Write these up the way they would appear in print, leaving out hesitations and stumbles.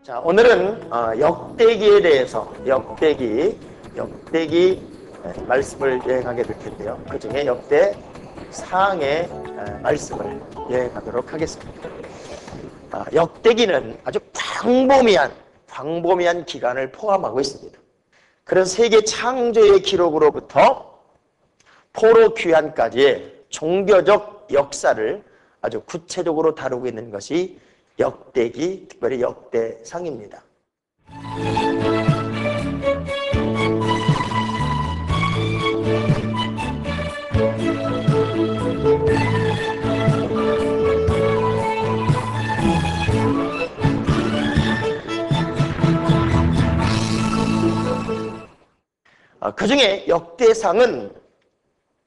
자, 오늘은 역대기에 대해서 역대기 말씀을 여행하게 될 텐데요. 그 중에 역대상의 말씀을 여행하도록 하겠습니다. 역대기는 아주 광범위한 기간을 포함하고 있습니다. 그래서 세계 창조의 기록으로부터 포로 귀환까지의 종교적 역사를 아주 구체적으로 다루고 있는 것이 역대기, 특별히 역대상입니다. 그 중에 역대상은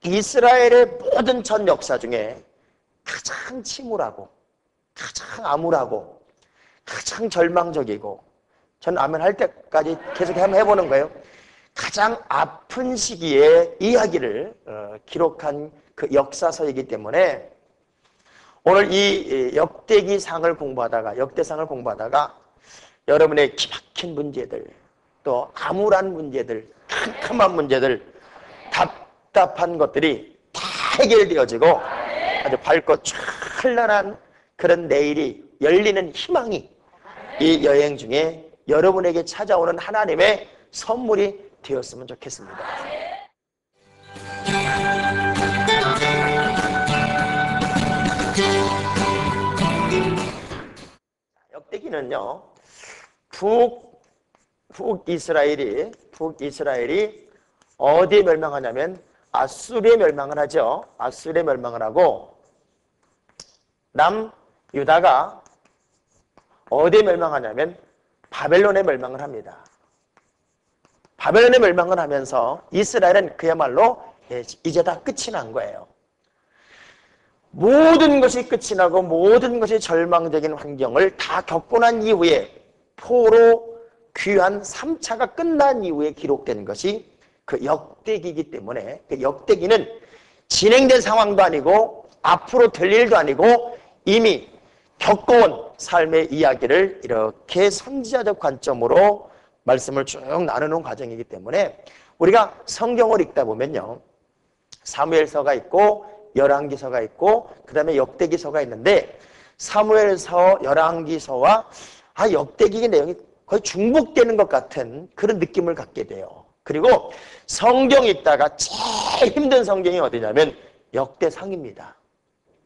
이스라엘의 모든 전 역사 중에 가장 침울하고 가장 암울하고 가장 절망적이고, 전 아멘 할 때까지 계속 한번 해보는 거예요. 가장 아픈 시기의 이야기를 기록한 그 역사서이기 때문에 오늘 이 역대상을 공부하다가 여러분의 기막힌 문제들, 또 암울한 문제들, 캄캄한 문제들, 답답한 것들이 다 해결되어지고 아주 밝고 찬란한 그런 내일이 열리는 희망이 이 여행 중에 여러분에게 찾아오는 하나님의 선물이 되었으면 좋겠습니다. 역대기는요, 북이스라엘이 어디에 멸망하냐면 아수르에 멸망을 하죠. 아수르에 멸망을 하고, 남유다가 어디에 멸망하냐면 바벨론에 멸망을 합니다. 바벨론에 멸망을 하면서 이스라엘은 그야말로 이제 다 끝이 난 거예요. 모든 것이 끝이 나고 모든 것이 절망적인 환경을 다 겪고 난 이후에, 포로 귀환 3차가 끝난 이후에 기록된 것이 그 역대기이기 때문에, 그 역대기는 진행된 상황도 아니고 앞으로 될 일도 아니고 이미 겪어온 삶의 이야기를 이렇게 선지자적 관점으로 말씀을 쭉 나누는 과정이기 때문에, 우리가 성경을 읽다 보면요, 사무엘서가 있고 열왕기서가 있고 그 다음에 역대기서가 있는데, 사무엘서, 열왕기서와 역대기 내용이 거의 중복되는 것 같은 그런 느낌을 갖게 돼요. 그리고 성경 읽다가 제일 힘든 성경이 어디냐면 역대상입니다.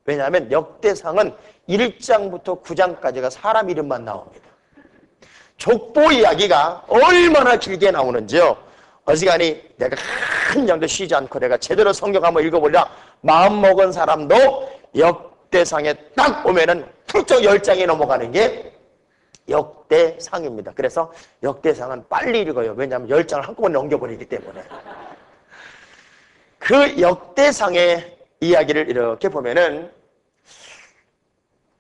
왜냐하면 역대상은 1장부터 9장까지가 사람 이름만 나옵니다. 족보 이야기가 얼마나 길게 나오는지요. 어지간히 내가 한 장도 쉬지 않고 내가 제대로 성경 한번 읽어보려 마음먹은 사람도 역대상에 딱 보면은 훌쩍 10장이 넘어가는 게 역대상입니다. 그래서 역대상은 빨리 읽어요. 왜냐하면 10장을 한꺼번에 넘겨버리기 때문에. 그 역대상의 이야기를 이렇게 보면은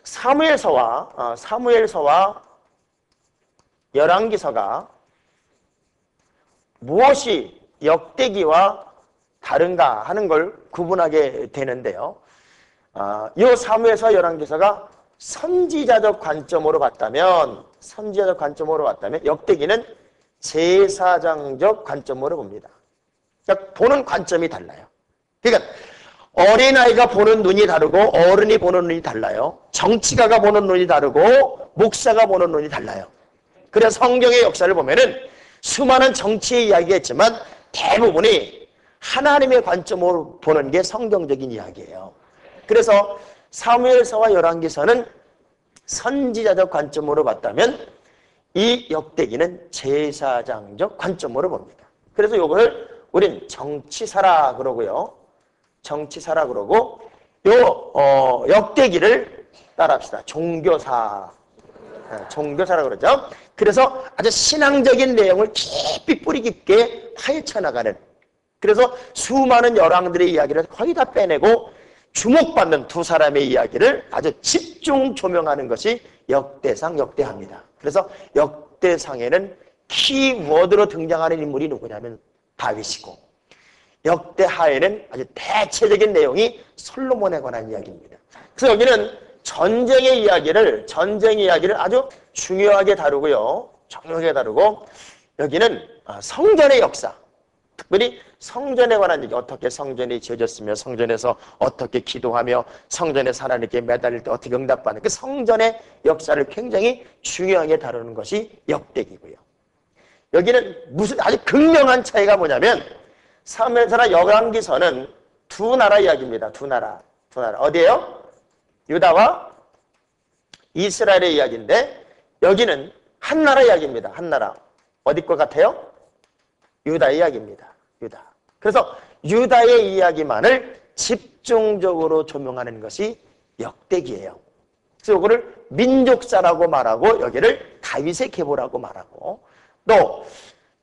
사무엘서와 열왕기서가 무엇이 역대기와 다른가 하는 걸 구분하게 되는데요. 이 사무엘서, 열왕기서가 선지자적 관점으로 봤다면 역대기는 제사장적 관점으로 봅니다. 그러니까 보는 관점이 달라요. 그러니까 어린아이가 보는 눈이 다르고 어른이 보는 눈이 달라요. 정치가가 보는 눈이 다르고 목사가 보는 눈이 달라요. 그래서 성경의 역사를 보면은 수많은 정치의 이야기가 있지만 대부분이 하나님의 관점으로 보는 게 성경적인 이야기예요. 그래서 사무엘서와 열왕기서는 선지자적 관점으로 봤다면 이 역대기는 제사장적 관점으로 봅니다. 그래서 이걸 우린 정치사라 그러고요. 역대기를 따라합시다. 종교사라 그러죠. 그래서 아주 신앙적인 내용을 깊이 뿌리 깊게 파헤쳐 나가는, 그래서 수많은 열왕들의 이야기를 거의 다 빼내고 주목받는 두 사람의 이야기를 아주 집중 조명하는 것이 역대상, 역대하입니다. 그래서 역대상에는 키워드로 등장하는 인물이 누구냐면 다윗이고, 역대하에는 아주 대체적인 내용이 솔로몬에 관한 이야기입니다. 그래서 여기는 전쟁의 이야기를 아주 중요하게 다루고요. 중요하게 다루고, 여기는 성전의 역사, 특별히 성전에 관한 얘기, 어떻게 성전이 지어졌으며 성전에서 어떻게 기도하며 성전에서 하나님께 매달릴 때 어떻게 응답받는 그 성전의 역사를 굉장히 중요하게 다루는 것이 역대기고요. 여기는 무슨 아주 극명한 차이가 뭐냐면 사무엘서나 열왕기서는 두 나라 이야기입니다. 두 나라. 어디예요? 유다와 이스라엘의 이야기인데 여기는 한 나라 이야기입니다. 한 나라. 어디 것 같아요? 유다의 이야기입니다. 유다. 그래서 유다의 이야기만을 집중적으로 조명하는 것이 역대기예요. 그래서 이거를 민족사라고 말하고 여기를 다윗의 계보라고 말하고 또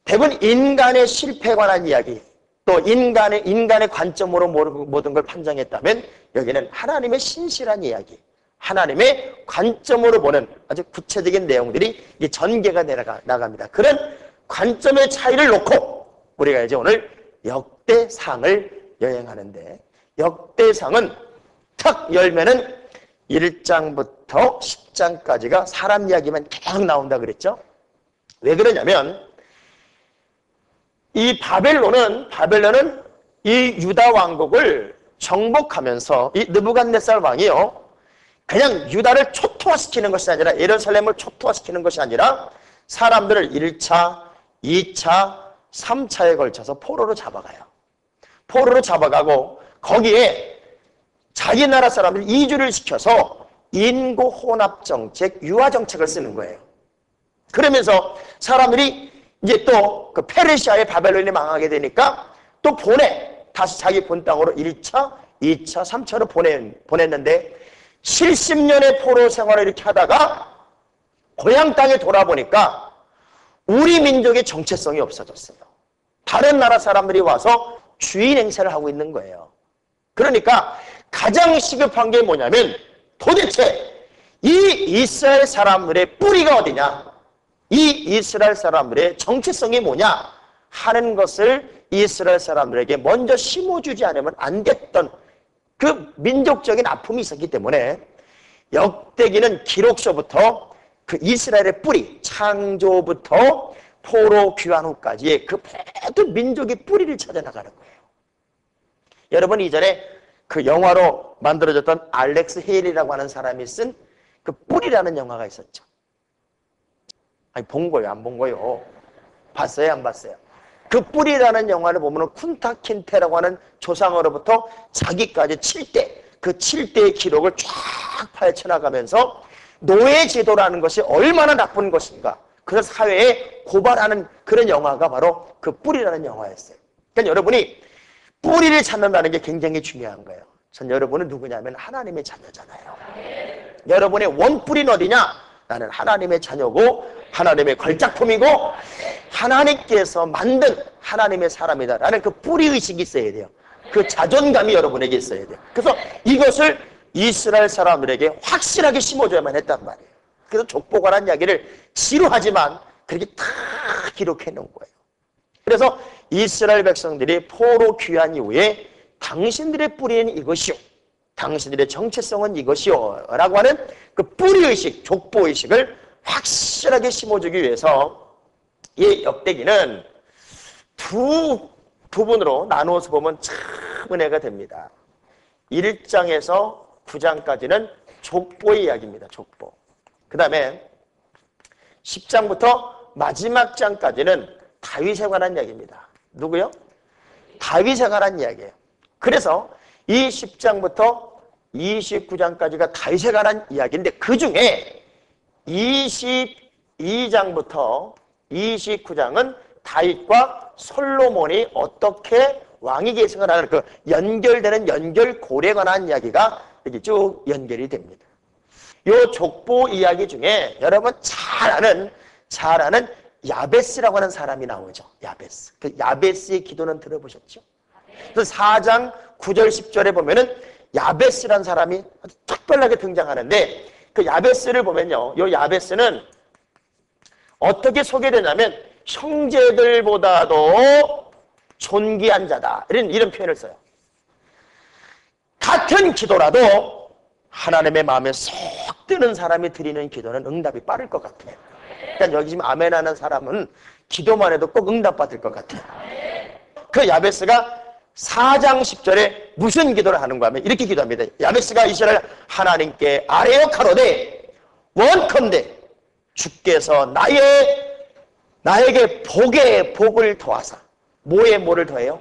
대부분 인간의 실패에 관한 이야기 또 인간의 관점으로 모든 걸 판정했다면 여기는 하나님의 신실한 이야기 하나님의 관점으로 보는 아주 구체적인 내용들이 전개가 나갑니다. 그런 관점의 차이를 놓고 우리가 이제 오늘 역대상을 여행하는데 역대상은 탁 열면은 1장부터 10장까지가 사람 이야기만 계속 나온다 그랬죠. 왜 그러냐면 이 바벨론은 이 유다 왕국을 정복하면서 이 느부갓네살 왕이요 그냥 유다를 초토화시키는 것이 아니라 예루살렘을 초토화시키는 것이 아니라 사람들을 1차, 2차, 3차에 걸쳐서 포로로 잡아가요. 포로로 잡아가고 거기에 자기 나라 사람들 이주를 시켜서 인구 혼합 정책, 유화 정책을 쓰는 거예요. 그러면서 사람들이 이제 또 그 페르시아의 바벨론이 망하게 되니까 또 다시 자기 본 땅으로 1차, 2차, 3차로 보냈는데 70년의 포로 생활을 이렇게 하다가 고향 땅에 돌아보니까 우리 민족의 정체성이 없어졌어요. 다른 나라 사람들이 와서 주인 행세를 하고 있는 거예요. 그러니까 가장 시급한 게 뭐냐면 도대체 이 이스라엘 사람들의 뿌리가 어디냐? 이 이스라엘 사람들의 정체성이 뭐냐? 하는 것을 이스라엘 사람들에게 먼저 심어주지 않으면 안 됐던 그 민족적인 아픔이 있었기 때문에 역대기는 기록서부터 그 이스라엘의 뿌리, 창조부터 포로 귀환 후까지의 그 모든 민족의 뿌리를 찾아나가는 거예요. 여러분 이전에 그 영화로 만들어졌던 알렉스 헤일이라고 하는 사람이 쓴 그 뿌리라는 영화가 있었죠. 아니 본 거예요? 안 본 거예요? 봤어요? 안 봤어요? 그 뿌리라는 영화를 보면 쿤타 킨테라고 하는 조상으로부터 자기까지 7대, 그 7대의 기록을 쫙 파헤쳐나가면서 노예 제도라는 것이 얼마나 나쁜 것인가 그래서 사회에 고발하는 그런 영화가 바로 그 뿌리라는 영화였어요. 그러니까 여러분이 뿌리를 찾는다는 게 굉장히 중요한 거예요. 전 여러분은 누구냐면 하나님의 자녀잖아요. 여러분의 원뿌리는 어디냐? 나는 하나님의 자녀고 하나님의 걸작품이고 하나님께서 만든 하나님의 사람이다라는 그 뿌리의식이 있어야 돼요. 그 자존감이 여러분에게 있어야 돼요. 그래서 이것을 이스라엘 사람들에게 확실하게 심어줘야만 했단 말이에요. 그래서 족보관한 이야기를 지루하지만 그렇게 다 기록해 놓은 거예요. 그래서 이스라엘 백성들이 포로 귀환 이후에 당신들의 뿌리는 이것이요 당신들의 정체성은 이것이요 라고 하는 그 뿌리의식, 족보의식을 확실하게 심어주기 위해서 이 역대기는 두 부분으로 나누어서 보면 참 은혜가 됩니다. 1장에서 9장까지는 족보의 이야기입니다. 족보. 그 다음에 10장부터 마지막 장까지는 다윗에 관한 이야기입니다. 누구요? 다윗에 관한 이야기예요. 그래서 이 10장부터 29장까지가 다윗에 관한 이야기인데 그 중에 22장부터 29장은 다윗과 솔로몬이 어떻게 왕위 계승을 하는 그 연결되는 연결고리에 관한 이야기가 이렇게 쭉 연결이 됩니다. 이 족보 이야기 중에 여러분 잘 아는 야베스라고 하는 사람이 나오죠. 야베스. 그 야베스의 기도는 들어보셨죠? 그래서 4장 9절 10절에 보면은 야베스라는 사람이 아주 특별하게 등장하는데 그 야베스를 보면요. 이 야베스는 어떻게 소개되냐면 형제들보다도 존귀한 자다. 이런 표현을 써요. 같은 기도라도 하나님의 마음에 쏙 드는 사람이 드리는 기도는 응답이 빠를 것 같아요. 그러니까 여기 지금 아멘 하는 사람은 기도만 해도 꼭 응답받을 것 같아요. 그 야베스가 4장 10절에 무슨 기도를 하는가 하면 이렇게 기도합니다. 야베스가 이스라엘 하나님께 아뢰어 가로되 원컨대 주께서 나에게 복에 복을 더하사. 뭐에 뭐를 더해요?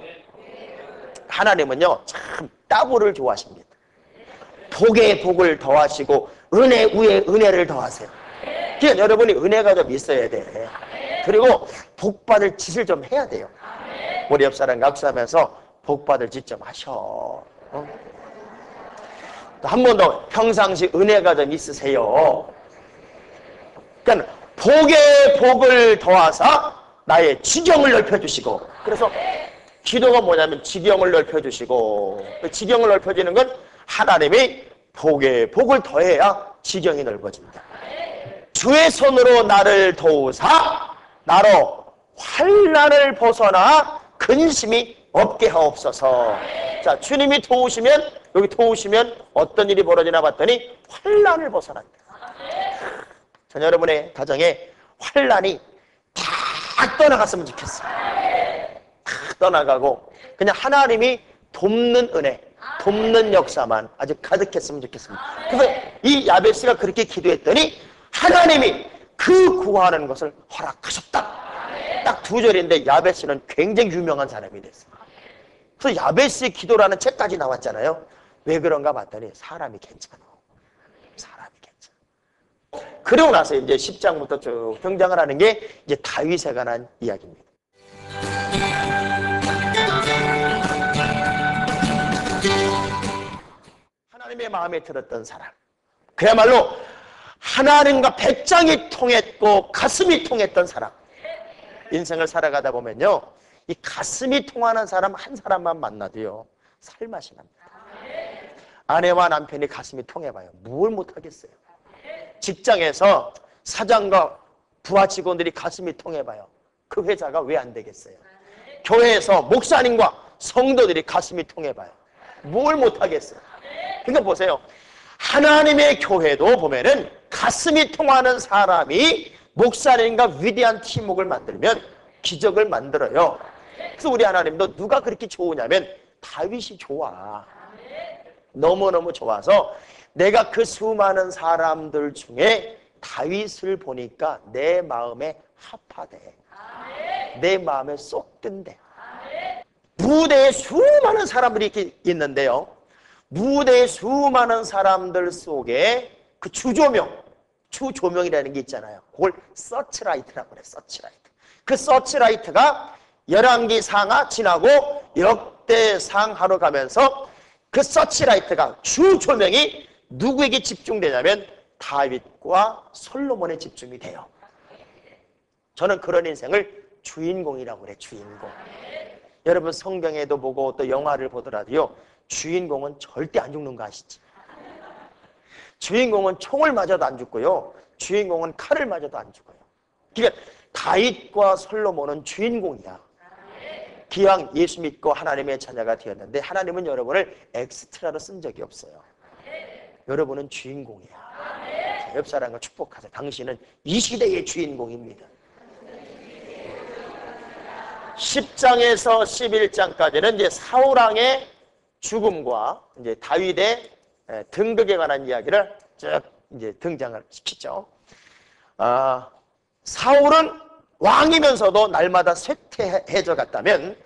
하나님은요 참 따블을 좋아하십니다. 복에 복을 더하시고 은혜 위에 은혜를 더하세요. 그러니까 여러분이 은혜가 좀 있어야 돼. 그리고 복받을 짓을 좀 해야 돼요. 우리 옆 사람 각수하면서 복받을 짓 좀 하셔. 한 번 더 평상시 은혜가 좀 있으세요. 그러니까 복에 복을 더하사 나의 지경을 넓혀주시고. 그래서 기도가 뭐냐면 지경을 넓혀주시고, 지경을 넓혀주는 건 하나님이 복에 복을 더해야 지경이 넓어집니다. 주의 손으로 나를 도우사 나로 환난을 벗어나 근심이 없게 하옵소서. 자, 주님이 도우시면, 여기 도우시면 어떤 일이 벌어지나 봤더니 환난을 벗어난다. 전 여러분의 가정에 환난이 다 떠나갔으면 좋겠어요. 다 떠나가고 그냥 하나님이 돕는 은혜, 돕는 역사만 아주 가득했으면 좋겠습니다. 그래서 이 야베스가 그렇게 기도했더니 하나님이 그 구하는 것을 허락하셨다. 딱 2절인데 야베스는 굉장히 유명한 사람이 됐어요. 그래서 야베스의 기도라는 책까지 나왔잖아요. 왜 그런가 봤더니 사람이 괜찮아. 사람이 괜찮아. 그러고 나서 이제 10장부터 쭉 등장을 하는 게 이제 다윗에 관한 이야기입니다. 하나님의 마음에 들었던 사람, 그야말로 하나님과 배짱이 통했고 가슴이 통했던 사람. 인생을 살아가다 보면요, 이 가슴이 통하는 사람 한 사람만 만나도요 살맛이 납니다. 아내와 남편이 가슴이 통해봐요. 뭘 못하겠어요. 직장에서 사장과 부하 직원들이 가슴이 통해봐요. 그 회사가 왜 안 되겠어요. 교회에서 목사님과 성도들이 가슴이 통해봐요. 뭘 못하겠어요. 그러니까 보세요. 하나님의 교회도 보면은 가슴이 통하는 사람이 목사님과 위대한 팀워크를 만들면 기적을 만들어요. 그래서 우리 하나님도 누가 그렇게 좋으냐면 다윗이 좋아. 너무너무 좋아서 내가 그 수많은 사람들 중에 다윗을 보니까 내 마음에 합하대. 내 마음에 쏙 든대. 무대에 수많은 사람들이 이렇게 있는데요, 무대에 수많은 사람들 속에 그 주조명이라는 게 있잖아요. 그걸 서치라이트라고 그래요. 서치라이트. 그 서치라이트가 열왕기 상하 지나고 역대상하로 가면서 그 서치라이트가 주조명이 누구에게 집중되냐면 다윗과 솔로몬에 집중이 돼요. 저는 그런 인생을 주인공이라고 그래요. 주인공. 여러분 성경에도 보고 또 영화를 보더라도요, 주인공은 절대 안 죽는 거 아시죠? 주인공은 총을 맞아도 안 죽고요, 주인공은 칼을 맞아도 안 죽어요. 그러니까 다윗과 솔로몬은 주인공이야. 기왕 예수 믿고 하나님의 자녀가 되었는데 하나님은 여러분을 엑스트라로 쓴 적이 없어요. 여러분은 주인공이야. 자, 옆 사람과 축복하세요. 당신은 이 시대의 주인공입니다. 10장에서 11장까지는 이제 사울왕의 죽음과 이제 다윗의 등극에 관한 이야기를 쭉 이제 등장을 시키죠. 사울은 왕이면서도 날마다 쇠퇴해져 갔다면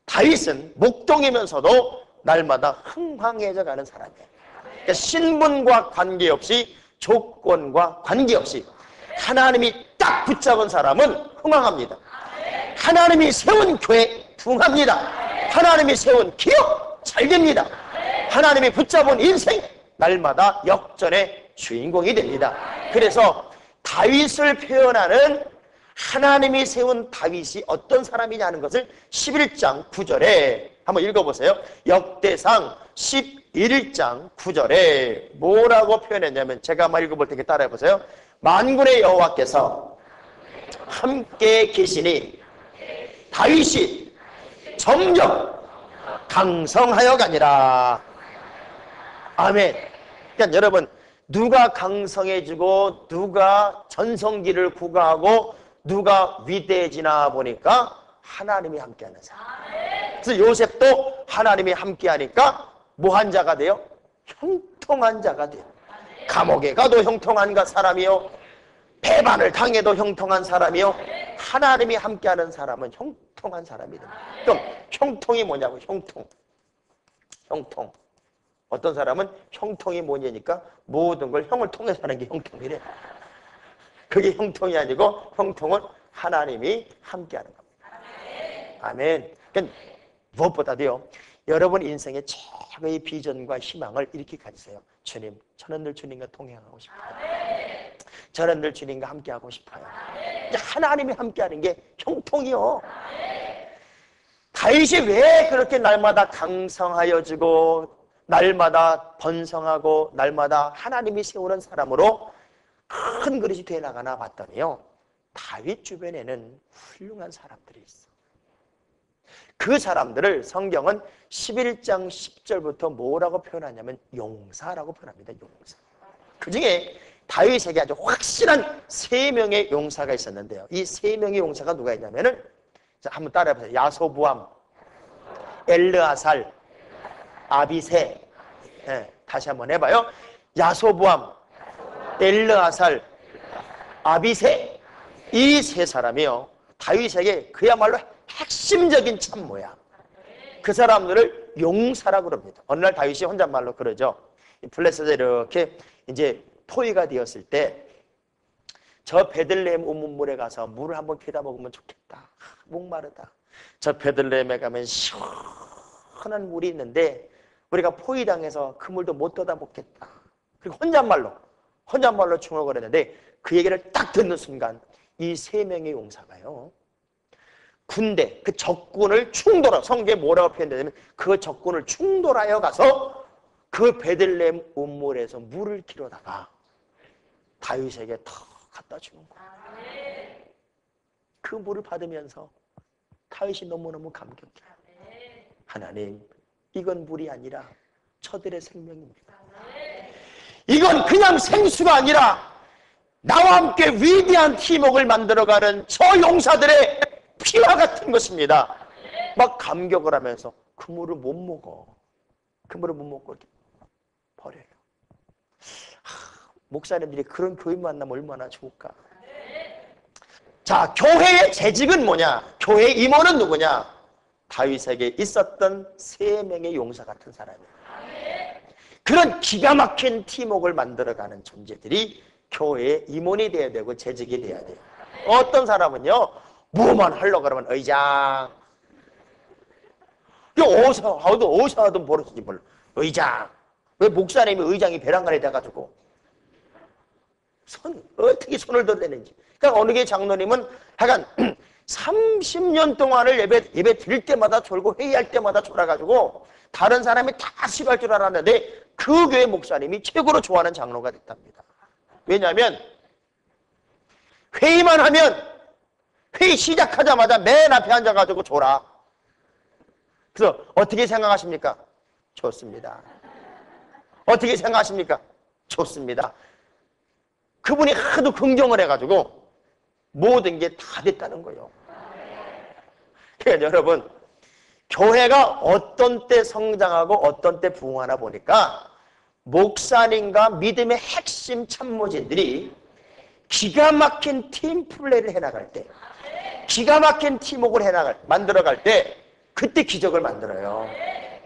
다윗은 목동이면서도 날마다 흥황해져 가는 사람이에요. 그러니까 신분과 관계없이, 조건과 관계없이 하나님이 딱 붙잡은 사람은 흥황합니다. 하나님이 세운 교회 부흥합니다. 하나님이 세운 기업 잘 됩니다. 하나님이 붙잡은 인생 날마다 역전의 주인공이 됩니다. 그래서 다윗을 표현하는 하나님이 세운 다윗이 어떤 사람이냐는 것을 11장 9절에 한번 읽어보세요. 역대상 11장 9절에 뭐라고 표현했냐면, 제가 한번 읽어볼 테니까 따라해보세요. 만군의 여호와께서 함께 계시니 다윗이 점점 강성하여 가니라. 아멘. 그러니까 여러분, 누가 강성해지고 누가 전성기를 구가하고 누가 위대해지나 보니까 하나님이 함께하는 사람. 그래서 요셉도 하나님이 함께하니까 뭐한 자가 돼요? 형통한 자가 돼요. 감옥에 가도 형통한 사람이요, 배반을 당해도 형통한 사람이요, 하나님이 함께하는 사람은 형통한 사람이 됩니다. 그럼 형통이 뭐냐고. 형통. 어떤 사람은 형통이 뭐냐니까 모든 걸 형을 통해서 하는 게 형통이래. 그게 형통이 아니고 형통은 하나님이 함께하는 겁니다. 아멘. 그러니까 무엇보다도요, 여러분 인생의 최고의 비전과 희망을 이렇게 가지세요. 주님, 저는 늘 주님과 동행하고 싶어요. 저는 늘 주님과 함께하고 싶어요. 하나님이 함께하는 게 형통이요. 다윗이 왜 그렇게 날마다 강성하여지고 날마다 번성하고 날마다 하나님이 세우는 사람으로 큰 그릇이 되어 나가나 봤더니요, 다윗 주변에는 훌륭한 사람들이 있어. 그 사람들을 성경은 11장 10절부터 뭐라고 표현하냐면 용사라고 표현합니다. 용사. 그 중에 다윗에게 아주 확실한 3명의 용사가 있었는데요, 이 3명의 용사가 누가 있냐면은, 자, 한번 따라해보세요. 야소부암, 엘르아살, 아비새. 네, 다시 한번 해봐요. 야소부암, 엘르아살, 아비새. 이 3사람이요, 다윗에게 그야말로 핵심적인 참모야. 그 사람들을 용사라고 그럽니다. 어느 날 다윗이 혼잣말로 그러죠. 블레셋에 이렇게 이제 포위가 되었을 때, 저 베들레헴 우물물에 가서 물을 한번 피다 먹으면 좋겠다. 목마르다. 저 베들레헴에 가면 시원한 물이 있는데 우리가 포위당해서 그 물도 못 떠다 먹겠다. 그리고 혼잣말로 중얼거렸는데, 그 얘기를 딱 듣는 순간 이 3명의 용사가요, 군대, 그 적군을 충돌하여, 성경에 뭐라고 표현되냐면 그 적군을 충돌하여 가서 그 베들레헴 우물에서 물을 길어다가 다윗에게 탁 갖다 주는 거예요. 그 물을 받으면서 다윗이 너무너무 감격해. 하나님, 이건 물이 아니라 저들의 생명입니다. 이건 그냥 생수가 아니라 나와 함께 위대한 팀워크를 만들어가는 저 용사들의 피와 같은 것입니다. 막 감격을 하면서 그 물을 못 먹어. 그 물을 못 먹고 이렇게 버려요. 목사님들이 그런 교회 만나면 얼마나 좋을까. 자, 교회의 재직은 뭐냐? 교회 임원은 누구냐? 다윗에게 있었던 3명의 용사 같은 사람이에요. 그런 기가 막힌 팀워크를 만들어가는 존재들이 교회의 임원이 돼야 되고 재직이 돼야 돼요. 어떤 사람은요, 뭐만 하려고 그러면 의장. 어디서 하든 버릇인지 몰라. 의장. 왜 목사님이 의장이 베란간에 돼가지고 어떻게 손을 들어대는지. 그러니까 어느 게 장로님은 하여간 30년 동안을 예배 드릴 때마다 졸고 회의할 때마다 졸아가지고 다른 사람이 다 싫어할 줄 알았는데 그 교회 목사님이 최고로 좋아하는 장로가 됐답니다. 왜냐하면 회의만 하면 회의 시작하자마자 맨 앞에 앉아가지고 졸아. 그래서 어떻게 생각하십니까? 좋습니다. 어떻게 생각하십니까? 좋습니다. 그분이 하도 긍정을 해가지고 모든 게 다 됐다는 거예요. 그러니까 여러분, 교회가 어떤 때 성장하고 어떤 때 부흥하나 보니까 목사님과 믿음의 핵심 참모진들이 기가 막힌 팀 플레이를 해나갈 때, 기가 막힌 팀워크를 만들어갈 때 그때 기적을 만들어요.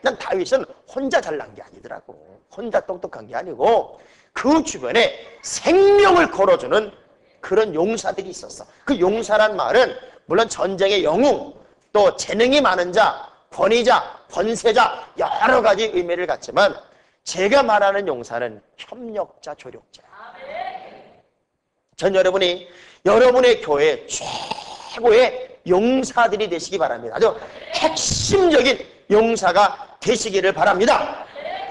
난 다윗은 혼자 잘난 게 아니더라고. 혼자 똑똑한 게 아니고 그 주변에 생명을 걸어주는 그런 용사들이 있었어. 그 용사란 말은 물론 전쟁의 영웅, 또 재능이 많은 자, 권위자, 권세자 여러 가지 의미를 갖지만 제가 말하는 용사는 협력자, 조력자. 전 여러분이 여러분의 교회 최고의 용사들이 되시기 바랍니다. 아주 핵심적인 용사가 되시기를 바랍니다.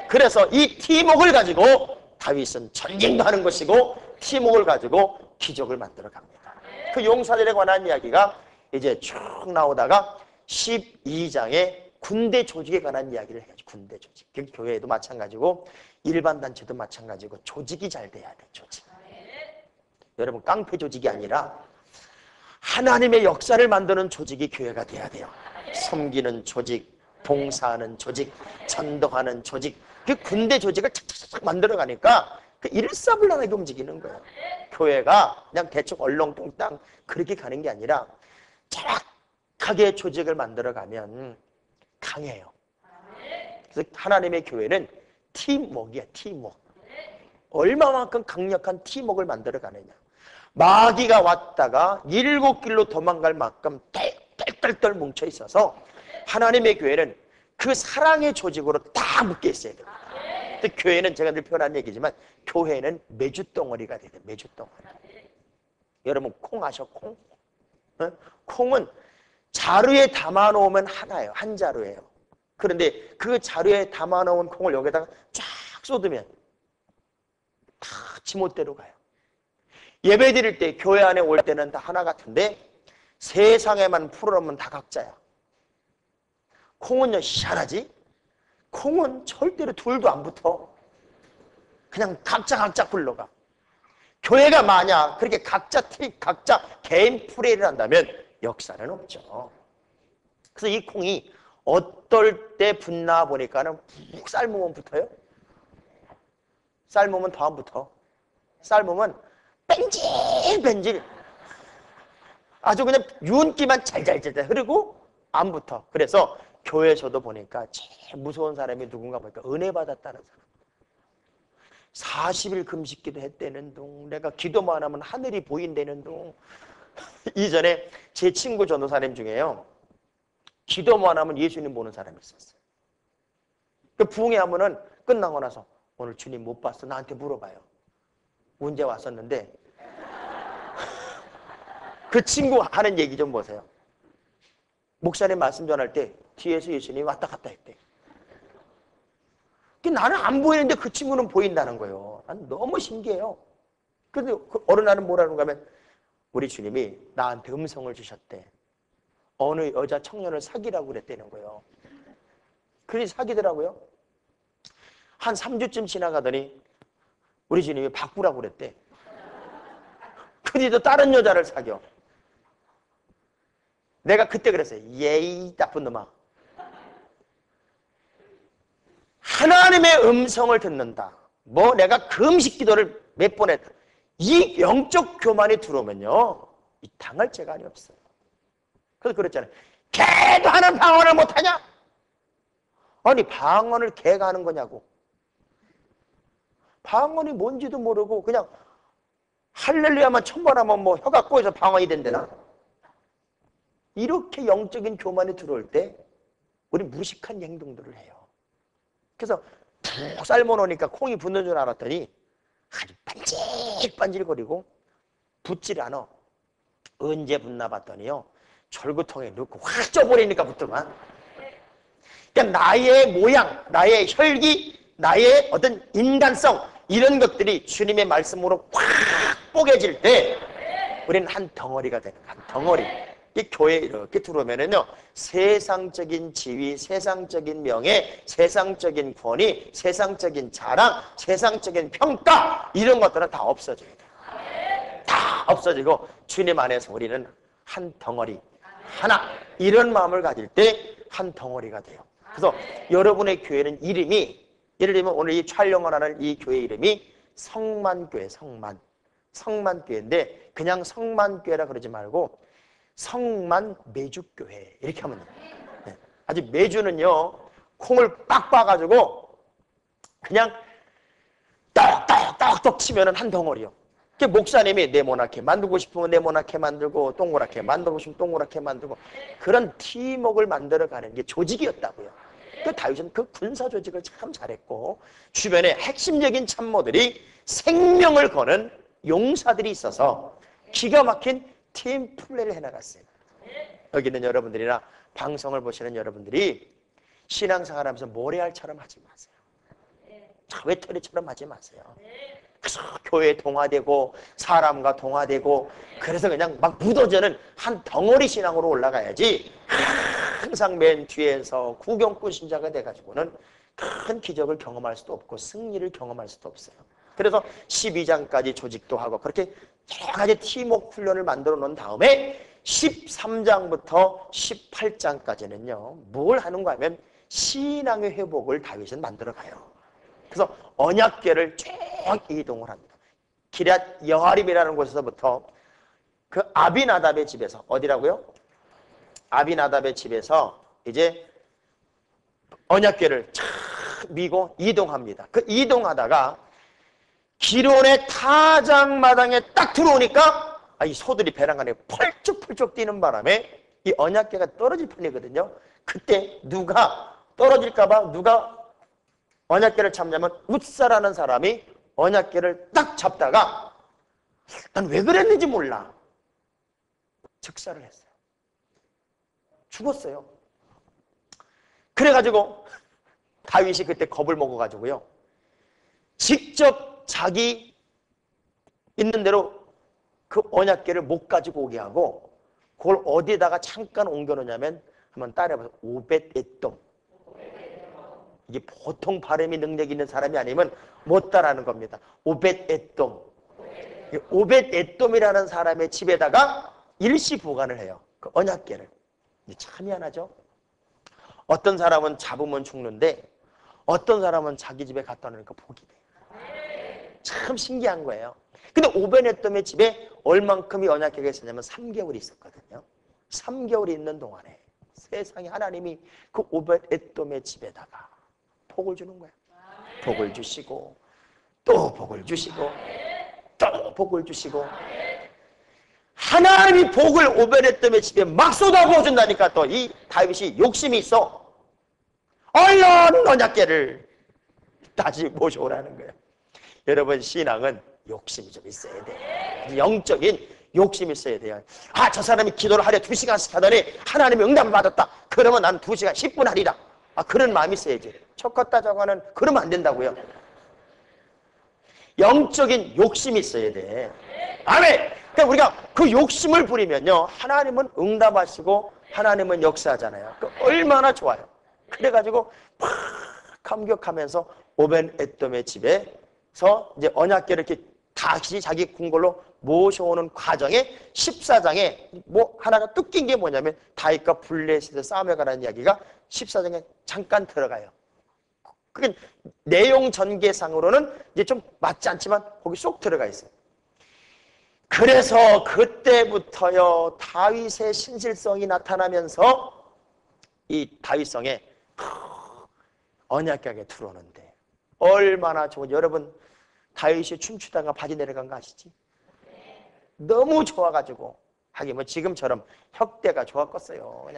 그래서 이 팀워크를 가지고 다윗은 전쟁도 하는 것이고 팀워크를 가지고 기적을 만들어 갑니다. 그 용사들에 관한 이야기가 이제 쭉 나오다가 12장에 군대 조직에 관한 이야기를 해줍니다. 군대 조직. 교회도 마찬가지고 일반 단체도 마찬가지고 조직이 잘 돼야 돼. 조직. 여러분 깡패 조직이 아니라 하나님의 역사를 만드는 조직이 교회가 돼야 돼요. 섬기는 조직, 봉사하는 조직, 전도하는 조직. 그 군대 조직을 착착착 만들어 가니까 그 일사불란하게 움직이는 거예요. 교회가 그냥 대충 얼렁뚱땅 그렇게 가는 게 아니라 정확하게 조직을 만들어 가면 강해요. 그래서 하나님의 교회는 팀워크야, 팀워크. 얼마만큼 강력한 팀워크를 만들어 가느냐. 마귀가 왔다가 7길로 도망갈 만큼 똘똘똘 뭉쳐 있어서 하나님의 교회는 그 사랑의 조직으로 딱 묶여 있어야 돼요. 교회는 제가 늘 표현한 얘기지만 교회는 메주덩어리가 돼야 돼요. 메주덩어리. 여러분 콩 아셔? 콩? 어? 콩은 자루에 담아놓으면 하나예요. 한 자루예요. 그런데 그 자루에 담아놓은 콩을 여기다가 쫙 쏟으면 다 지멋대로 가요. 예배 드릴 때 교회 안에 올 때는 다 하나 같은데 세상에만 풀어놓으면 다 각자야. 콩은요 희한하지? 콩은 절대로 둘도 안 붙어. 그냥 각자 굴러가. 교회가 만약 그렇게 각자 개인 프레이를 한다면 역사는 없죠. 그래서 이 콩이 어떨 때 붙나 보니까는 푹 삶으면 붙어요. 삶으면 더 안 붙어. 삶으면 뺀질뺀질 아주 그냥 윤기만 잘잘잘 흐르고 안 붙어. 그래서 교회에서도 보니까 제일 무서운 사람이 누군가 보니까 은혜 받았다는 사람. 40일 금식기도 했다는 둥, 내가 기도만 하면 하늘이 보인다는 둥. 이전에 제 친구 전도사님 중에요, 기도만 하면 예수님 보는 사람이 있었어요. 그 부흥회하면은 끝나고 나서 오늘 주님 못 봤어, 나한테 물어봐요. 언제 왔었는데 그 친구 하는 얘기 좀 보세요. 목사님 말씀 전할 때 뒤에서 예수님이 왔다 갔다 했대. 나는 안 보이는데 그 친구는 보인다는 거예요. 난 너무 신기해요. 근데 어느 날은 뭐라는가 하면 우리 주님이 나한테 음성을 주셨대. 어느 여자 청년을 사귀라고 그랬다는 거예요. 그래 사귀더라고요. 한 3주쯤 지나가더니 우리 주님이 바꾸라고 그랬대. 그래도 다른 여자를 사겨. 내가 그때 그랬어요. 예이 나쁜 놈아. 하나님의 음성을 듣는다. 뭐 내가 금식 기도를 몇 번 했다. 이 영적 교만이 들어오면요, 이 당할 재간이 없어요. 그래서 그랬잖아요. 개도 하는 방언을 못하냐? 아니 방언을 개가 하는 거냐고. 방언이 뭔지도 모르고 그냥 할렐루야만 1000번 하면 뭐 혀가 꼬여서 방언이 된대나? 이렇게 영적인 교만이 들어올 때 우리 무식한 행동들을 해요. 그래서 푹 삶아놓으니까 콩이 붙는 줄 알았더니 아주 반질반질거리고 붙질 않아. 언제 붙나 봤더니요, 절구통에 넣고 확 쪄버리니까 붙더만. 그러니까 나의 모양, 나의 혈기, 나의 어떤 인간성, 이런 것들이 주님의 말씀으로 확 뽀개질 때 우리는 한 덩어리가 되는 거야. 한 덩어리. 이 교회에 이렇게 들어오면은요, 세상적인 지위, 세상적인 명예, 세상적인 권위, 세상적인 자랑, 세상적인 평가, 이런 것들은 다 없어져요. 다 없어지고 주님 안에서 우리는 한 덩어리, 하나, 이런 마음을 가질 때 한 덩어리가 돼요. 그래서 여러분의 교회는 이름이, 예를 들면 오늘 이 촬영을 하는 이 교회 이름이 성만교회, 성만교회인데 그냥 성만교회라 그러지 말고 성만매주교회 이렇게 하면 돼요. 네. 아주 매주는요, 콩을 빡 빻아가지고 그냥 떡떡떡떡 치면은 한 덩어리요. 목사님이 네모나게 만들고 싶으면 네모나게 만들고 동그랗게 만들고 싶으면 동그랗게 만들고 그런 팀워크를 만들어가는 게 조직이었다고요. 그 다윗은 그 군사 조직을 참 잘했고 주변에 핵심적인 참모들이 생명을 거는 용사들이 있어서 기가 막힌 팀 플레이를 해나갔어요. 여기 있는 여러분들이나 방송을 보시는 여러분들이 신앙생활하면서 모래알처럼 하지 마세요. 외톨이처럼 하지 마세요. 그래서 교회에 동화되고 사람과 동화되고 그래서 그냥 막 묻어져는 한 덩어리 신앙으로 올라가야지 항상 맨 뒤에서 구경꾼 신자가 돼가지고는 큰 기적을 경험할 수도 없고 승리를 경험할 수도 없어요. 그래서 12장까지 조직도 하고 그렇게 여러 가지 팀워크 훈련을 만들어 놓은 다음에 13장부터 18장까지는요 뭘 하는가 하면 신앙의 회복을 다윗은 만들어 가요. 그래서 언약궤를 쭉 이동을 합니다. 기럇 여아림이라는 곳에서부터 그 아비나답의 집에서, 어디라고요? 아비나답의 집에서 이제 언약궤를 쫙 미고 이동합니다. 그 이동하다가 기론의 타작마당에 딱 들어오니까 이 소들이 배랑 안에 펄쩍펄쩍 뛰는 바람에 이 언약궤가 떨어질 판이거든요. 그때 누가 떨어질까봐 누가 언약궤를 잡냐면 웃사라는 사람이 언약궤를 딱 잡다가 난 왜 그랬는지 몰라 즉사를 했어요. 죽었어요. 그래가지고 다윗이 그때 겁을 먹어가지고요 직접 자기 있는 대로 그 언약궤를 못 가지고 오게 하고 그걸 어디에다가 잠깐 옮겨놓냐면 한번 따라해보세요. 오벳에돔. 이게 보통 발음이 능력 있는 사람이 아니면 못 따라하는 겁니다. 오벳에돔. 오벳에돔이라는 사람의 집에다가 일시 보관을 해요. 그 언약궤를. 참 희한하죠? 어떤 사람은 잡으면 죽는데 어떤 사람은 자기 집에 갖다 놓으니까 복이 돼요. 참 신기한 거예요. 근데 오벳에돔의 집에 얼만큼이 언약궤가 있었냐면 3개월이 있었거든요. 3개월이 있는 동안에 세상에 하나님이 그 오벳에돔의 집에다가 복을 주는 거예요. 복을 주시고 또 복을 주시고 또 복을 주시고 하나님이 복을 오벳에돔의 집에 막 쏟아부어 준다니까. 또 이 다윗이 욕심이 있어. 얼른 언약궤를 다시 모셔오라는 거예요. 여러분 신앙은 욕심이 좀 있어야 돼요. 영적인 욕심이 있어야 돼요. 저 사람이 기도를 하려 2시간씩 하더니 하나님이 응답을 받았다. 그러면 난 2시간 10분 하리라. 그런 마음이 있어야지. 쳤겠다 저거는 그러면 안 된다고요. 영적인 욕심이 있어야 돼. 아멘. 그러니까 우리가 그 욕심을 부리면요 하나님은 응답하시고 하나님은 역사하잖아요. 얼마나 좋아요. 그래가지고 막 감격하면서 오벳에돔의 집에서 이제 언약궤를 이렇게 다시 자기 궁궐로 모셔오는 과정에 14장에 뭐 하나가 뜯긴 게 뭐냐면 다윗과 블레셋의 싸움에 관한 이야기가 14장에 잠깐 들어가요. 그게 내용 전개상으로는 이제 좀 맞지 않지만 거기 쏙 들어가 있어요. 그래서 그때부터요 다윗의 신실성이 나타나면서 이 다윗성에 언약궤가 들어오는데 얼마나 좋은. 여러분 다윗이 춤추다가 바지 내려간 거 아시지? 너무 좋아가지고 하긴 뭐 지금처럼 혁대가 좋았겠어요.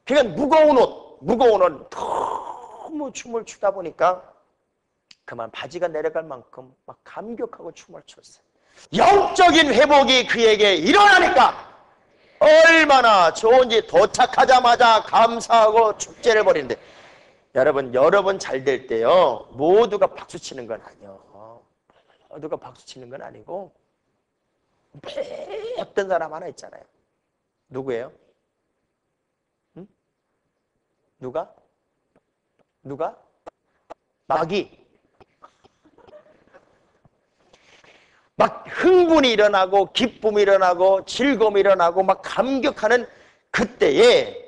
그냥 무거운 옷 너무 춤을 추다 보니까 그만 바지가 내려갈 만큼 막 감격하고 춤을 췄어요. 영적인 회복이 그에게 일어나니까 얼마나 좋은지 도착하자마자 감사하고 축제를 벌이는데 여러분 잘 될 때요 모두가 박수 치는 건 아니에요. 모두가 박수 치는 건 아니고 어떤 사람 하나 있잖아요. 누구예요? 응? 누가? 마귀. 막 흥분이 일어나고 기쁨이 일어나고 즐거움이 일어나고 막 감격하는 그때에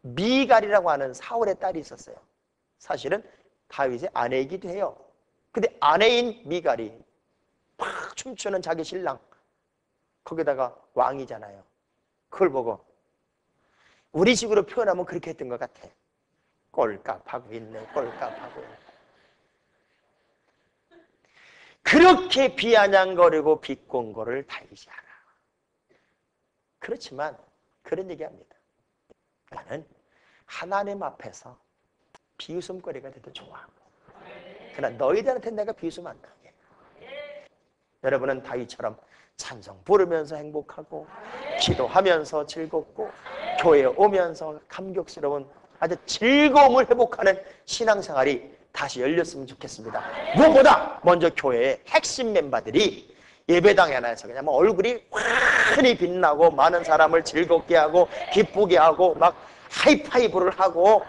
미갈이라고 하는 사울의 딸이 있었어요. 사실은 다윗의 아내이기도 해요. 근데 아내인 미갈이 막 춤추는 자기 신랑 거기다가 왕이잖아요. 그걸 보고 우리 식으로 표현하면 그렇게 했던 것 같아. 꼴깍하고 있네. 꼴깍하고 있네. 그렇게 비아냥거리고 비꼰거를 다윗이 알아. 그렇지만 그런 얘기합니다. 나는 하나님 앞에서 비웃음거리가 돼도 좋아. 그러나 너희들한테 내가 비웃음 안 당해. 여러분은 다윗처럼 찬송 부르면서 행복하고 기도하면서 즐겁고 교회에 오면서 감격스러운 아주 즐거움을 회복하는 신앙생활이 다시 열렸으면 좋겠습니다. 무엇보다 먼저 교회의 핵심 멤버들이 예배당에 나와서 그냥 뭐 얼굴이 환히 빛나고 많은 사람을 즐겁게 하고 기쁘게 하고 막 하이파이브를 하고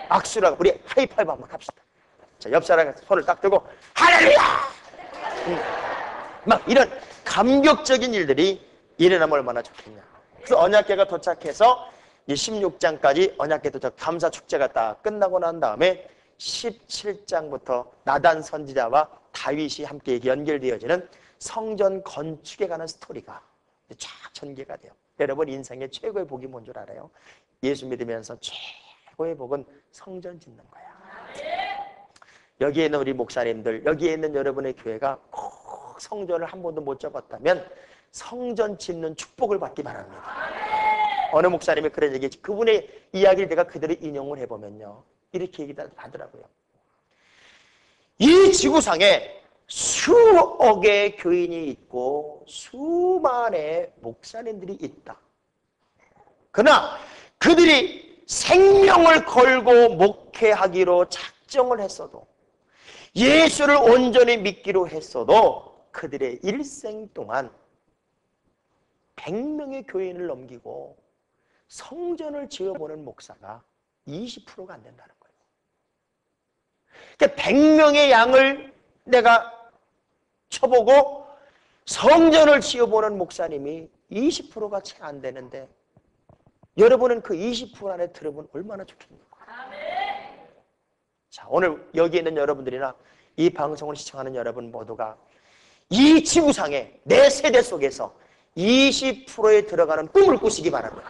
악수를 하고, 우리 하이파이브 한번 합시다. 자, 옆 사람한테 손을 딱 들고 할렐루야! 막 이런 감격적인 일들이 일어나면 얼마나 좋겠냐. 그래서 언약궤가 도착해서 16장까지 언약궤 도착 감사 축제가 딱 끝나고 난 다음에 17장부터 나단 선지자와 다윗이 함께 연결되어지는 성전 건축에 관한 스토리가 쫙 전개가 돼요. 여러분, 인생의 최고의 복이 뭔 줄 알아요? 예수 믿으면서 최고의 복은 성전 짓는 거야. 여기에 있는 우리 목사님들, 여기에 있는 여러분의 교회가 꼭 성전을 한 번도 못 접었다면 성전 짓는 축복을 받기 바랍니다. 어느 목사님이 그런 얘기, 그분의 이야기를 제가 그대로 인용을 해보면요, 이렇게 얘기를 하더라고요. 이 지구상에 수억의 교인이 있고 수만의 목사님들이 있다. 그러나 그들이 생명을 걸고 목회하기로 작정을 했어도, 예수를 온전히 믿기로 했어도 그들의 일생 동안 100명의 교인을 넘기고 성전을 지어보는 목사가 20%가 안 된다는 거예요. 그러니까 100명의 양을 내가 쳐보고 성전을 지어보는 목사님이 20%가 채 안 되는데, 여러분은 그 20% 안에 들어보면 얼마나 좋겠습니까? 자, 오늘 여기 있는 여러분들이나 이 방송을 시청하는 여러분 모두가 이 지구상에 내 세대 속에서 20%에 들어가는 꿈을 꾸시기 바랍니다.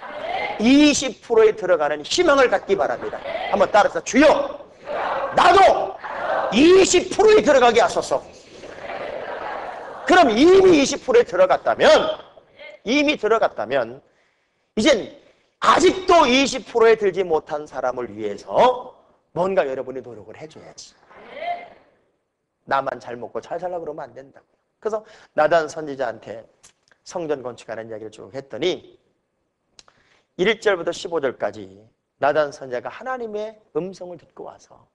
20%에 들어가는 희망을 갖기 바랍니다. 한번 따라서, 주여, 나도 20%에 들어가게 하소서. 그럼 이미 20%에 들어갔다면 이젠 아직도 20%에 들지 못한 사람을 위해서 뭔가 여러분이 노력을 해줘야지. 나만 잘 먹고 잘 살려고 그러면 안 된다고요. 그래서 나단 선지자한테 성전 건축하는 이야기를 쭉 했더니 1절부터 15절까지 나단 선지자가 하나님의 음성을 듣고 와서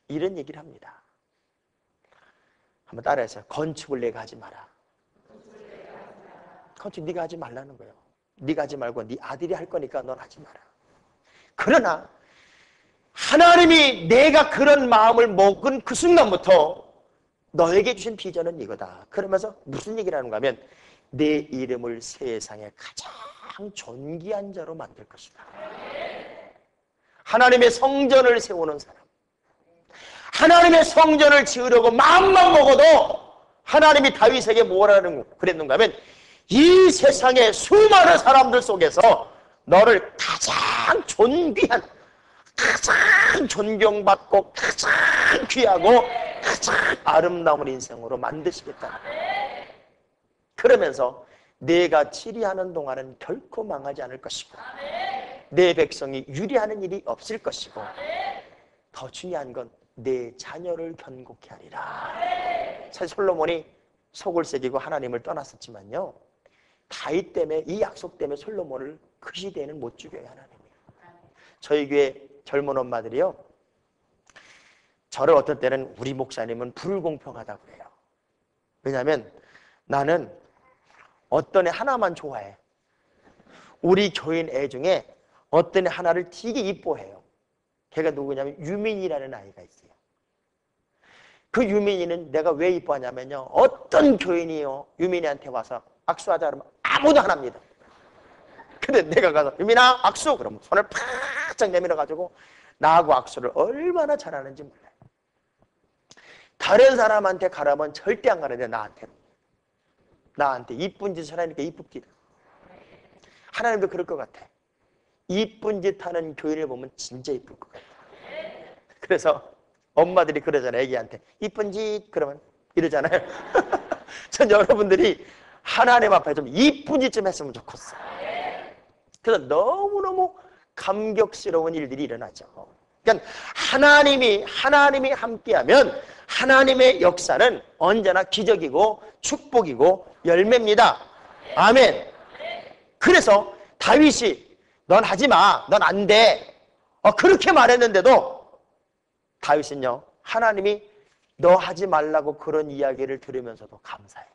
이런 얘기를 합니다. 한번 따라해서, 건축을 내가 하지 마라. 건축 네가 하지 말라는 거예요. 네가 하지 말고 네 아들이 할 거니까 넌 하지 마라. 그러나 하나님이 내가 그런 마음을 먹은 그 순간부터 너에게 주신 비전은 이거다. 그러면서 무슨 얘기를 하는가 하면, 내 이름을 세상에 가장 존귀한 자로 만들 것이다. 하나님의 성전을 세우는 사람, 하나님의 성전을 지으려고 마음만 먹어도 하나님이 다윗에게 뭐라는 그랬는가 하면, 이 세상의 수많은 사람들 속에서 너를 가장 존귀한, 가장 존경받고 가장 귀하고 가장 아름다운 인생으로 만드시겠다. 그러면서 내가 치리하는 동안은 결코 망하지 않을 것이고 내 백성이 유리하는 일이 없을 것이고 더 중요한 건 내 자녀를 견고케 하리라. 사실 솔로몬이 속을 새기고 하나님을 떠났었지만요, 다윗 때문에, 이 약속 때문에 솔로몬을 그 시대에는 못 죽여요, 하나님이. 저희 교회 젊은 엄마들이요, 저를 어떤 때는 우리 목사님은 불공평하다고 해요. 왜냐하면 나는 어떤 애 하나만 좋아해. 우리 교인 애 중에 어떤 애 하나를 되게 이뻐해요. 걔가 누구냐면 유민이라는 아이가 있어요. 그 유민이는 내가 왜 이뻐하냐면요, 어떤 교인이요 유민이한테 와서 악수하자 그러면 아무도 안 합니다. 근데 내가 가서 유민아 악수 그러면 손을 팍짝 내밀어 가지고 나하고 악수를 얼마나 잘하는지 몰라요. 다른 사람한테 가라면 절대 안 가는데 나한테 이쁜 짓을 하니까 이쁩니다. 하나님도 그럴 것 같아. 이쁜 짓 하는 교인을 보면 진짜 이쁠 것 같아. 그래서 엄마들이 그러잖아요, 애기한테 이쁜 짓 그러면 이러잖아요. 전 여러분들이 하나님 앞에 좀 이쁜 짓 좀 했으면 좋겠어. 그래서 너무너무 감격스러운 일들이 일어나죠. 그러니까 하나님이 함께하면 하나님의 역사는 언제나 기적이고 축복이고 열매입니다. 아멘. 그래서 다윗이 넌 하지 마, 넌 안 돼, 그렇게 말했는데도 다윗은요, 하나님이 너 하지 말라고 그런 이야기를 들으면서도 감사해.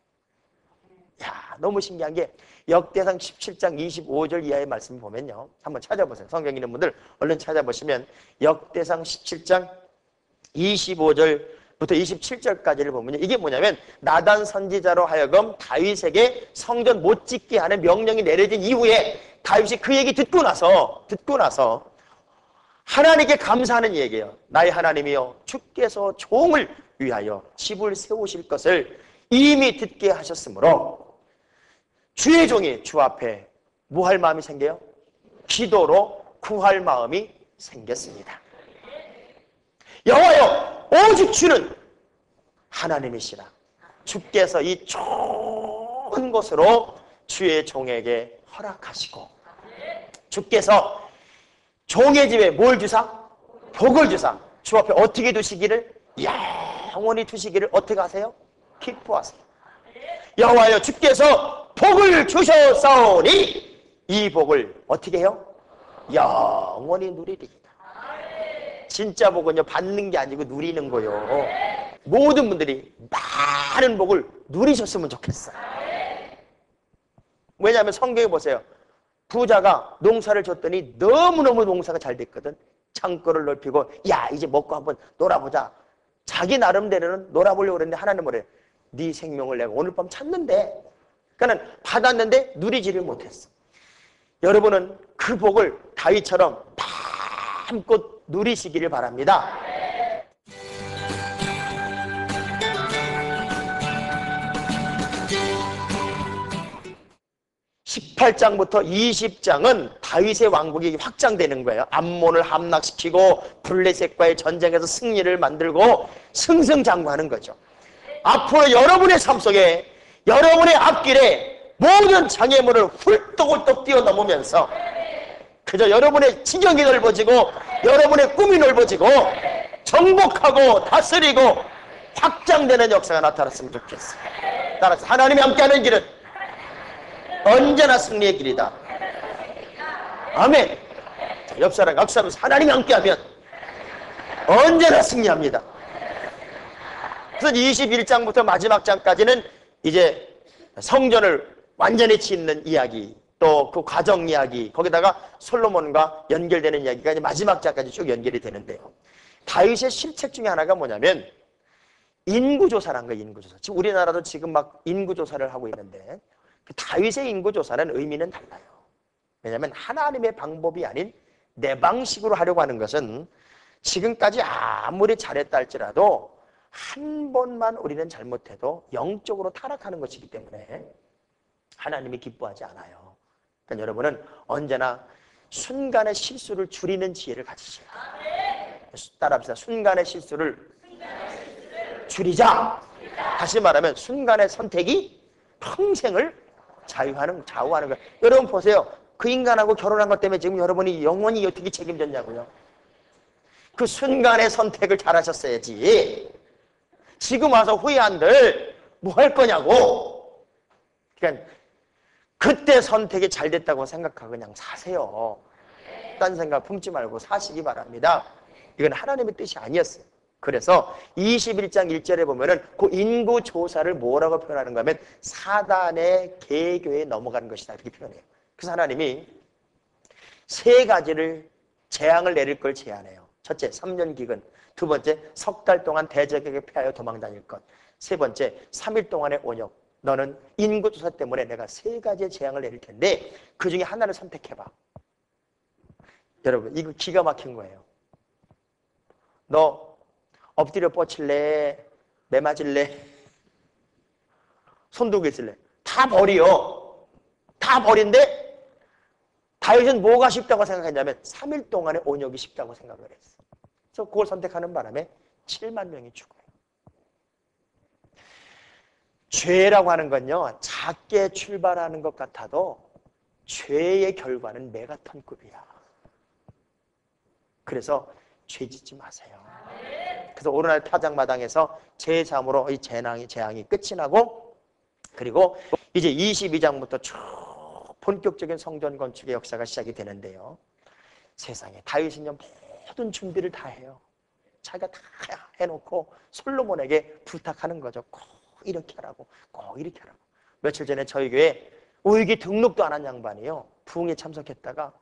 야, 너무 신기한 게 역대상 17장 25절 이하의 말씀 보면요. 한번 찾아보세요. 성경 있는 분들 얼른 찾아보시면 역대상 17장 25절부터 27절까지를 보면요. 이게 뭐냐면 나단 선지자로 하여금 다윗에게 성전 못 짓게 하는 명령이 내려진 이후에 다윗이 그 얘기 듣고 나서 하나님께 감사하는 얘기예요. 나의 하나님이여 주께서 종을 위하여 집을 세우실 것을 이미 듣게 하셨으므로 주의 종이 주 앞에 뭐 할 마음이 생겨요? 기도로 구할 마음이 생겼습니다. 여호와여 오직 주는 하나님이시라. 주께서 이 좋은 곳으로 주의 종에게 허락하시고 주께서 종의 집에 뭘 주사? 복을 주사. 주 앞에 어떻게 두시기를? 영원히 두시기를 어떻게 하세요? 기뻐하세요. 여호와여 주께서 복을 주셨사오니 이 복을 어떻게 해요? 영원히 누리리이다. 진짜 복은요 받는 게 아니고 누리는 거요. 모든 분들이 많은 복을 누리셨으면 좋겠어요. 왜냐하면 성경에 보세요. 부자가 농사를 졌더니 너무너무 농사가 잘 됐거든. 창고를 넓히고 야 이제 먹고 한번 놀아보자. 자기 나름대로는 놀아보려고 그랬는데 하나님 뭐래? 네 생명을 내가 오늘 밤 찾는데 그러니까 받았는데 누리지를 못했어. 여러분은 그 복을 다윗처럼 마음껏 누리시기를 바랍니다. 18장부터 20장은 다윗의 왕국이 확장되는 거예요. 암몬을 함락시키고 블레셋과의 전쟁에서 승리를 만들고 승승장구하는 거죠. 앞으로 여러분의 삶 속에 여러분의 앞길에 모든 장애물을 훌떡훌떡 뛰어넘으면서 그저 여러분의 지경이 넓어지고 여러분의 꿈이 넓어지고 정복하고 다스리고 확장되는 역사가 나타났으면 좋겠어요. 따라서 하나님이 함께하는 길은 언제나 승리의 길이다. 아멘. 옆 사람 각사하면서 하나님이 함께하면 언제나 승리합니다. 그래서 21장부터 마지막 장까지는 이제 성전을 완전히 짓는 이야기, 또 그 과정 이야기, 거기다가 솔로몬과 연결되는 이야기가 이제 마지막 장까지 쭉 연결이 되는데요. 다윗의 실책 중에 하나가 뭐냐면 인구조사라는 거예요. 인구조사. 지금 우리나라도 지금 막 인구조사를 하고 있는데 다윗의 인구조사는 의미는 달라요. 왜냐하면 하나님의 방법이 아닌 내 방식으로 하려고 하는 것은 지금까지 아무리 잘했다 할지라도 한 번만 우리는 잘못해도 영적으로 타락하는 것이기 때문에 하나님이 기뻐하지 않아요. 그러니까 여러분은 언제나 순간의 실수를 줄이는 지혜를 가지시라. 따라합시다. 순간의 실수를 줄이자. 다시 말하면 순간의 선택이 평생을 좌우하는 거예요. 여러분 보세요. 그 인간하고 결혼한 것 때문에 지금 여러분이 영원히 어떻게 책임졌냐고요. 그 순간의 선택을 잘하셨어야지. 지금 와서 후회한들 뭐 할 거냐고. 그러니까 그때 선택이 잘 됐다고 생각하고 그냥 사세요. 딴 생각 품지 말고 사시기 바랍니다. 이건 하나님의 뜻이 아니었어요. 그래서 21장 1절에 보면은 그 인구 조사를 뭐라고 표현하는가 하면 사단의 계교에 넘어가는 것이다 이렇게 표현해요. 그래서 하나님이 세 가지를 재앙을 내릴 걸 제안해요. 첫째, 3년 기근. 두 번째, 석 달 동안 대적에게 패하여 도망 다닐 것. 세 번째, 3일 동안의 온역. 너는 인구조사 때문에 내가 세 가지의 재앙을 내릴 텐데 그 중에 하나를 선택해봐. 여러분, 이거 기가 막힌 거예요. 너 엎드려 뻗칠래? 매 맞을래? 손 들고 있을래? 다 버려. 다 버린데 다윗은 뭐가 쉽다고 생각했냐면 3일 동안의 온역이 쉽다고 생각을 했어. 그래서 그걸 선택하는 바람에 7만 명이 죽어요. 죄라고 하는 건요, 작게 출발하는 것 같아도 죄의 결과는 메가톤급이야. 그래서 죄 짓지 마세요. 그래서 오늘날 타작마당에서 제3으로 이 재앙이 끝이 나고, 그리고 이제 22장부터 쭉 본격적인 성전 건축의 역사가 시작이 되는데요. 세상에 다윗은요 모든 준비를 다 해요. 자기가 다 해놓고 솔로몬에게 부탁하는 거죠. 꼭 이렇게 하라고, 꼭 이렇게 하라고. 며칠 전에 저희 교회 우익이 등록도 안 한 양반이요. 부흥에 참석했다가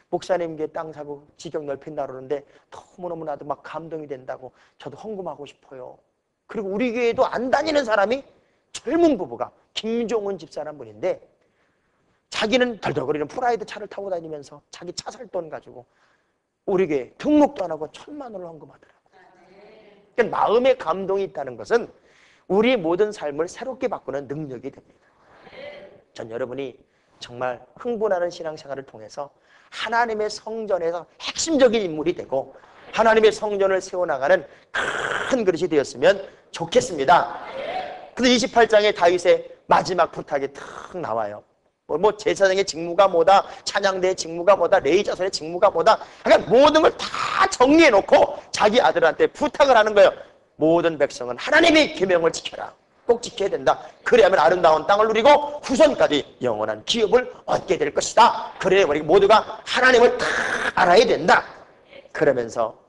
목사님께 땅 사고 지경 넓힌다 그러는데 너무너무 나도 막 감동이 된다고 저도 헌금하고 싶어요. 그리고 우리 교회도 안 다니는 사람이 젊은 부부가 김종훈 집사란 분인데 자기는 덜덜거리는 프라이드 차를 타고 다니면서 자기 차 살 돈 가지고 우리 교회 등록도 안 하고 1,000만 원을 헌금하더라고요. 그러니까 마음의 감동이 있다는 것은 우리의 모든 삶을 새롭게 바꾸는 능력이 됩니다. 전 여러분이 정말 흥분하는 신앙생활을 통해서 하나님의 성전에서 핵심적인 인물이 되고 하나님의 성전을 세워나가는 큰 그릇이 되었으면 좋겠습니다. 근데 28장에 다윗의 마지막 부탁이 탁 나와요. 뭐 제사장의 직무가 뭐다, 찬양대의 직무가 뭐다, 레위자손의 직무가 뭐다, 그러니까 모든 걸 다 정리해놓고 자기 아들한테 부탁을 하는 거예요. 모든 백성은 하나님의 계명을 지켜라. 꼭 지켜야 된다. 그래야만 아름다운 땅을 누리고 후손까지 영원한 기업을 얻게 될 것이다. 그래야 우리 모두가 하나님을 다 알아야 된다. 그러면서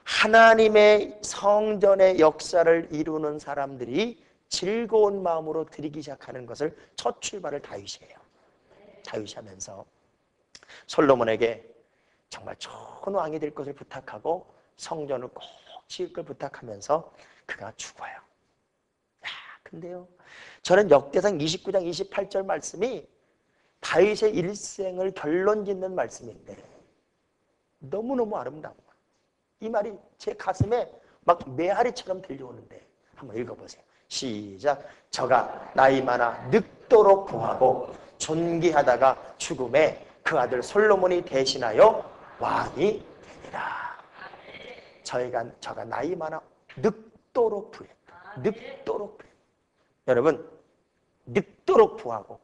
하나님의 성전의 역사를 이루는 사람들이 즐거운 마음으로 드리기 시작하는 것을 첫 출발을 다윗이에요. 다윗이 하면서 솔로몬에게 정말 좋은 왕이 될 것을 부탁하고 성전을 꼭 지을 걸 부탁하면서 그가 죽어요. 근데요, 저는 역대상 29장 28절 말씀이 다윗의 일생을 결론 짓는 말씀인데 너무너무 아름다워. 이 말이 제 가슴에 막 메아리처럼 들려오는데 한번 읽어보세요. 시작. 저가 나이 많아 늙도록 구하고 존귀하다가 죽음에 그 아들 솔로몬이 대신하여 왕이 되니라. 저가 나이 많아 늙도록 부했다. 늙도록 부했다. 여러분, 늙도록 부하고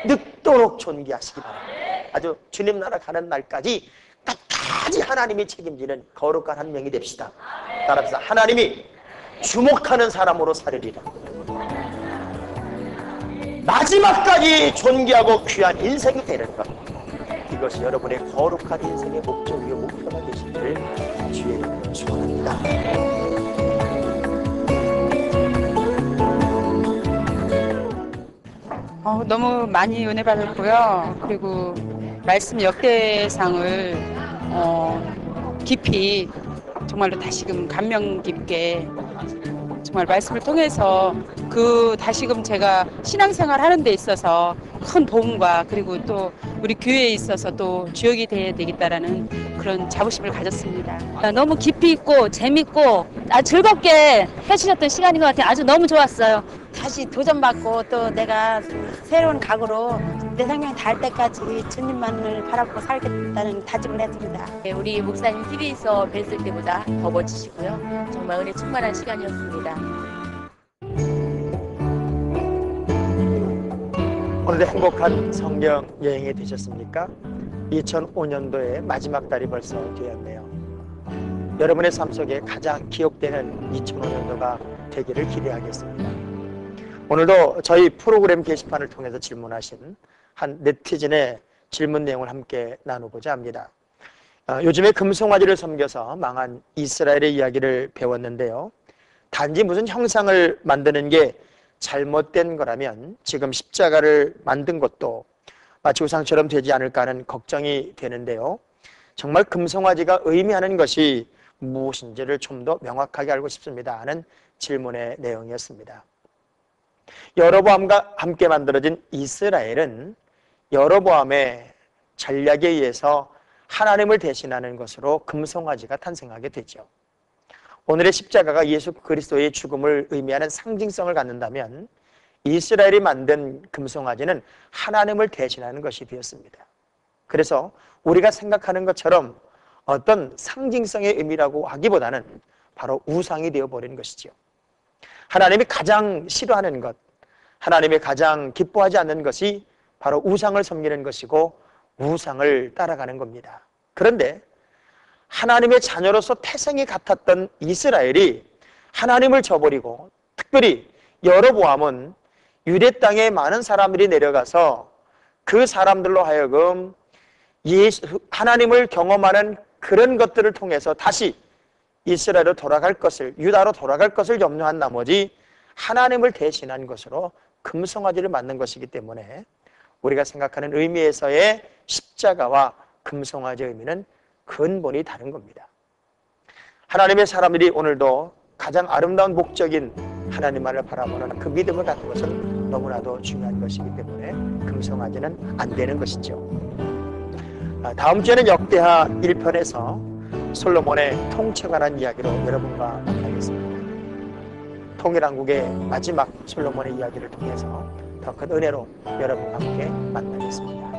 늙도록 존귀하시기 바랍니다. 아주 주님 나라 가는 날까지 끝까지 하나님이 책임지는 거룩한 한 명이 됩시다. 따라서 하나님이 주목하는 사람으로 살으리라. 마지막까지 존귀하고 귀한 인생이 되는 것, 이것이 여러분의 거룩한 인생의 목적이요 목표가 되시기를 주의 이름으로 축원합니다. 너무 많이 은혜 받았고요. 그리고 말씀 역대상을 깊이 정말로 다시금 감명 깊게 정말 말씀을 통해서 다시금 제가 신앙생활 하는 데 있어서 큰 도움과 그리고 또 우리 교회에 있어서 또 주역이 돼야 되겠다라는 그런 자부심을 가졌습니다. 너무 깊이 있고 재밌고 아주 즐겁게 해주셨던 시간인 것 같아요. 아주 너무 좋았어요. 다시 도전받고 또 내가 새로운 각오로 내 생명 닿을 때까지 주님만을 바라보고 살겠다는 다짐을 했습니다. 우리 목사님 TV에서 뵀을 때보다 더 멋지시고요. 정말 은혜 충만한 시간이었습니다. 오늘도 행복한 성경 여행이 되셨습니까? 2005년도의 마지막 달이 벌써 되었네요. 여러분의 삶 속에 가장 기억되는 2005년도가 되기를 기대하겠습니다. 오늘도 저희 프로그램 게시판을 통해서 질문하신 한 네티즌의 질문 내용을 함께 나누고자 합니다. 요즘에 금송아지를 섬겨서 망한 이스라엘의 이야기를 배웠는데요. 단지 무슨 형상을 만드는 게 잘못된 거라면 지금 십자가를 만든 것도 마치 우상처럼 되지 않을까 하는 걱정이 되는데요. 정말 금송아지가 의미하는 것이 무엇인지를 좀 더 명확하게 알고 싶습니다 하는 질문의 내용이었습니다. 여로보암과 함께 만들어진 이스라엘은 여로보암의 전략에 의해서 하나님을 대신하는 것으로 금송아지가 탄생하게 되죠. 오늘의 십자가가 예수 그리스도의 죽음을 의미하는 상징성을 갖는다면 이스라엘이 만든 금송아지는 하나님을 대신하는 것이 되었습니다. 그래서 우리가 생각하는 것처럼 어떤 상징성의 의미라고 하기보다는 바로 우상이 되어버린 것이죠. 하나님이 가장 싫어하는 것, 하나님이 가장 기뻐하지 않는 것이 바로 우상을 섬기는 것이고 우상을 따라가는 겁니다. 그런데 하나님의 자녀로서 태생이 같았던 이스라엘이 하나님을 저버리고 특별히 여로보암은 유대 땅에 많은 사람들이 내려가서 그 사람들로 하여금 하나님을 경험하는 그런 것들을 통해서 다시 이스라엘로 돌아갈 것을, 유다로 돌아갈 것을 염려한 나머지 하나님을 대신한 것으로 금송아지를 만든 것이기 때문에 우리가 생각하는 의미에서의 십자가와 금송아지의 의미는 근본이 다른 겁니다. 하나님의 사람들이 오늘도 가장 아름다운 목적인 하나님만을 바라보는 그 믿음을 갖는 것은 너무나도 중요한 것이기 때문에 금송아지는 안 되는 것이죠. 다음 주에는 역대하 1편에서 솔로몬의 통치에 관한 이야기로 여러분과 만나겠습니다. 통일왕국의 마지막 솔로몬의 이야기를 통해서 더 큰 은혜로 여러분과 함께 만나겠습니다.